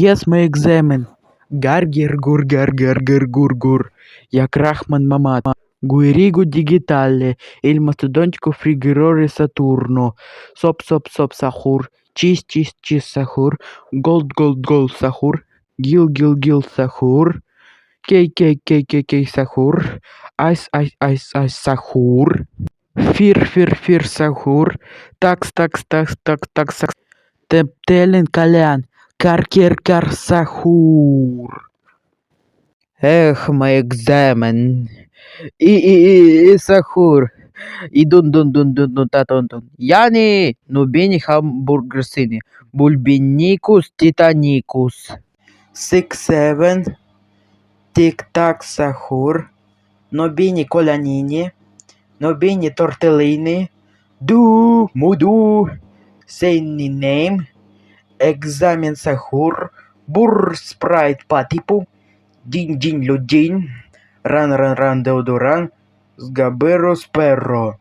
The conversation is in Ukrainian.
Yes, my examen. Гаргер гур гар гар гар гур гур. Як Рахман Мамат. Guirigo digitale, il mastodontico frigorore Saturno. Sop sop sop sahur. Cheese cheese cheese sahur. Gold gold gold sahur. Gil gil gil sahur. Cake cake cake cake cake sahur. Ice ice ice ice sahur. Fir fir fir sahur. Tax tax tax tax tax tax. Teptelen Kaлян. Кар сахур. Эх, мой экзамен. И сахур. И дун та тун тун. Яни нубини хамбургерсини. Бульбиникус титаникус. 6-7. Тик-так сахур. Нобини колянини. Нобини тортеллини. Ду муду. Say name. Экзамен сахур. Бур спрайт патипу. Динь-динь людинь. Ран-ран-ран деодоран. Сгаберо сперро.